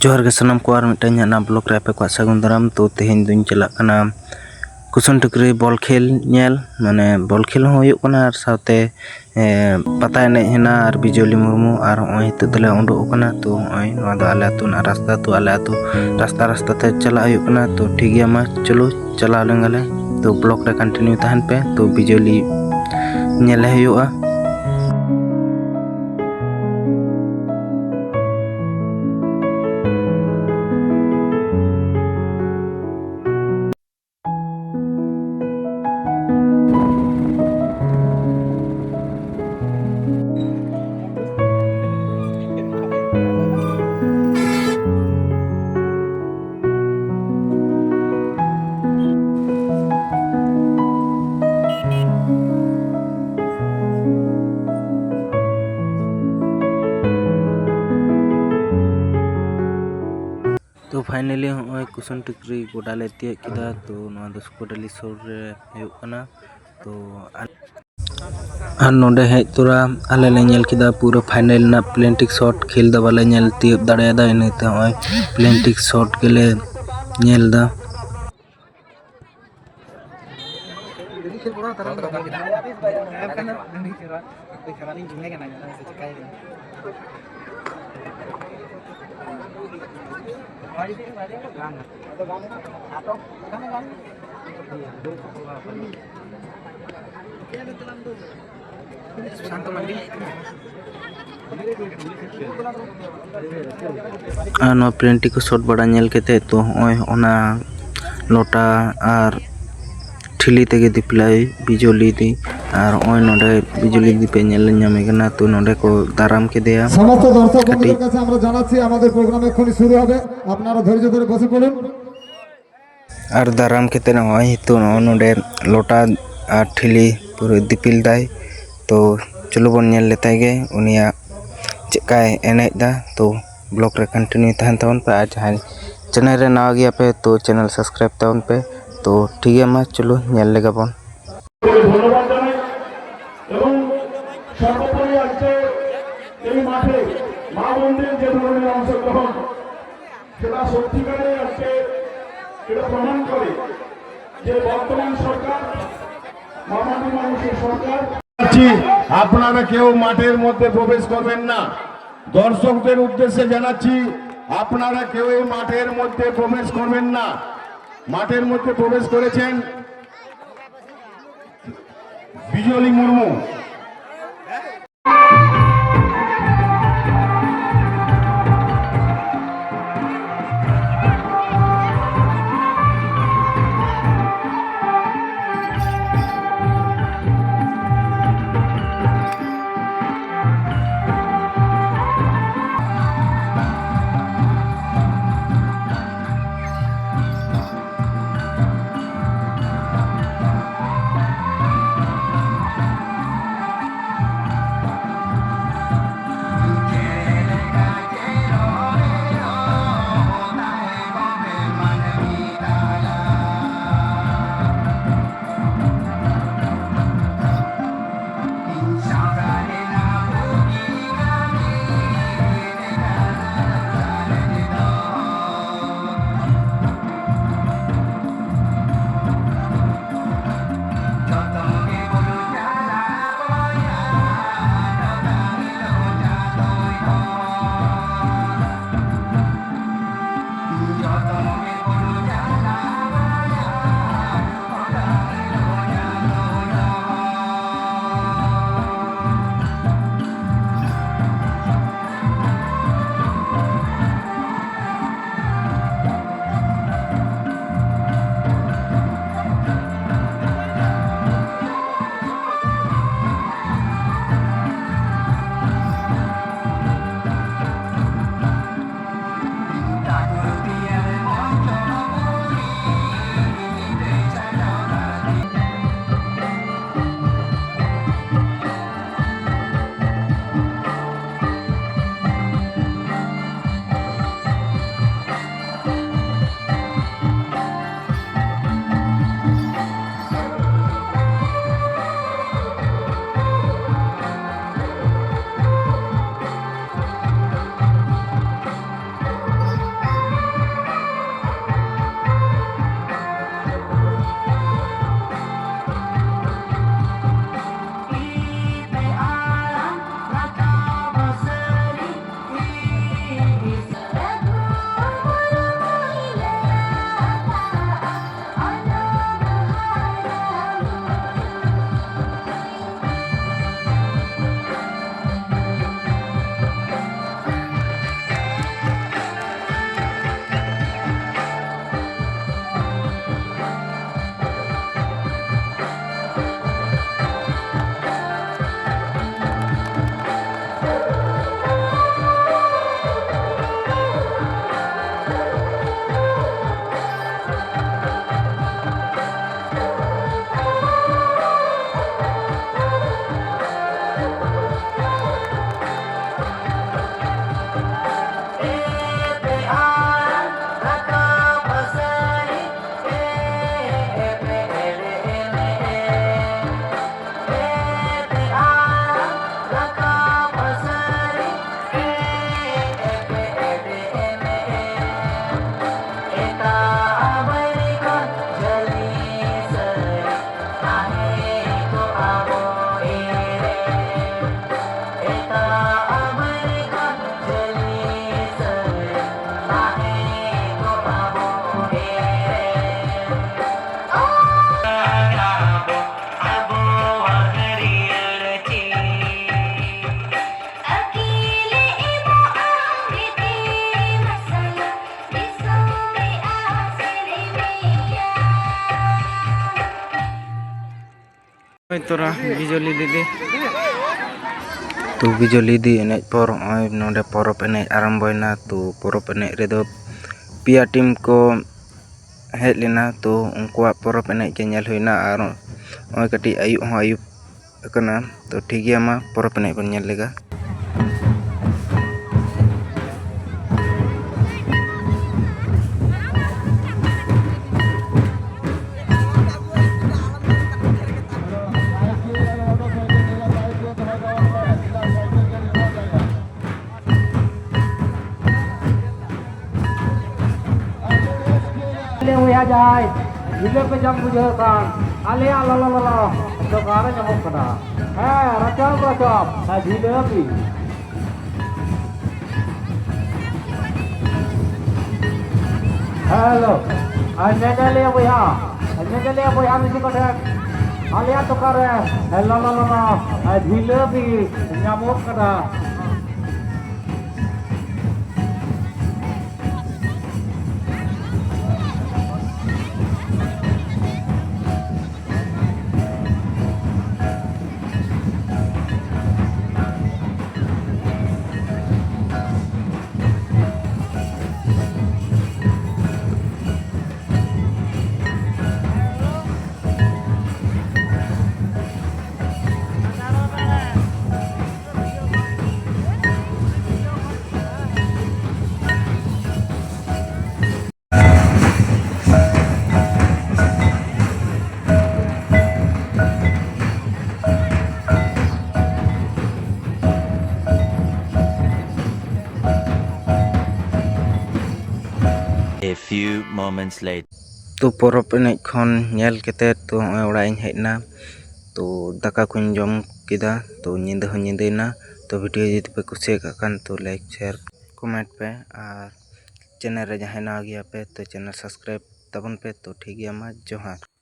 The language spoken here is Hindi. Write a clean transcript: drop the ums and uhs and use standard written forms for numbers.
जोहार गे सानाम को आर मिटन ना ब्लॉग रे पे को सागुन दाराम। तो तेहेन दुñ चला कना कुसन टुकरी बॉल खेल नेल माने बॉल खेल हो हुयुग कना आर साथे पता एने हेना आर बिजली मुर्मू आर होय ततले उंडो कना। तो होय नवा द आले आतु ना रास्ता तो आले आतु रास्ता ते चला हुयुग कना। तो ठीक गया मा चलो चला लेंगले। तो ब्लॉग रे कंटिन्यू तहन पे तो बिजली नेले हुयुगा। तो फाइनली होय कुसन टुकरी गोडाले तियक किदा। तो नवा द स्कोडली सोर रे हुयुग कना। तो नोडे हेज तोरा आले ले नेल किदा पूरा फाइनल ना प्लेंटिक शॉट खेल दा वाले नेल तियक दाड़ेदा। इनेते होय प्लेंटिक शॉट गेले नेल दा। नो प्लेंटी को शॉट बड़ा नेल केते तो होय ओना लोटा आर ठिली तेगे दिपलाई बिजली दी आर ओय नोडे बिजली दीपे नेल नामे कना। तो नोडे को दाराम के देया समस्त दर्शक बंधुদের কাছে আমরা জানাচ্ছি আমাদের প্রোগ্রাম এখনি শুরু হবে, আপনারা ধৈর্য ধরে বসে পড়ুন। আর दाराम केते ना होय तो नोडे लोटा आर ठिली पूरे दिपिल दाय। तो चलो बन नेल लेताय गे उनिया चेकाय एनेज दा। तो ब्लॉग रे कंटिन्यू तहन तवन पे आज हाय चैनल रे नवा गया पे तो चैनल सब्सक्राइब तवन पे। तो ठीक है मा चलो नेल लेगा बन। ধন্যবাদ জানাই এবং সর্বোপরি আজকে এই মাঠে মা বোনদের যে ধরনের অংশগ্রহণ সেটা সত্যিকারে আজকে এটা প্রমাণ করে যে বর্তমান সরকার মামাটি মানুষের সরকার। আপনারা কেউ মাঠের মধ্যে প্রবেশ করবেন না। দর্শকদের উদ্দেশ্যে জানাচ্ছি আপনারা কেউ এই মাঠের মধ্যে প্রবেশ করবেন না। মাঠের মধ্যে প্রবেশ করেছেন বিজলি মুর্মু। तोरा बिजली दीदी तो बिजली दी एने पर नोडे परब एने आरम्भना तो परब एने रेदो पिया टीम को हेज लेना तो उनकुआ परब एने के नेल हुईना और ओय कटी आयुब कना तो ठीक गया मा परब एने बन नेल लेगा जाए जिले पे जम बुझे कान आले ला ला ला तो कार जमक कना है रचब है जिले भी हेलो अन्य ले भैया मिसी कटे आले तो कार है ला ला ला है जिले भी जमक कना A few moments later. तो परब एने खन नेल केते तो ओड़ा इन हेजना तो दाका कुन जम किदा तो निंदा हो निंदेना तो वीडियो यदि पे कुछ कान तो लाइक शेयर कमेंट पे और चैनल रे जहां ना गया पे तो चैनल सब्सक्राइब तबन पे तो ठीक गया मा जोहार।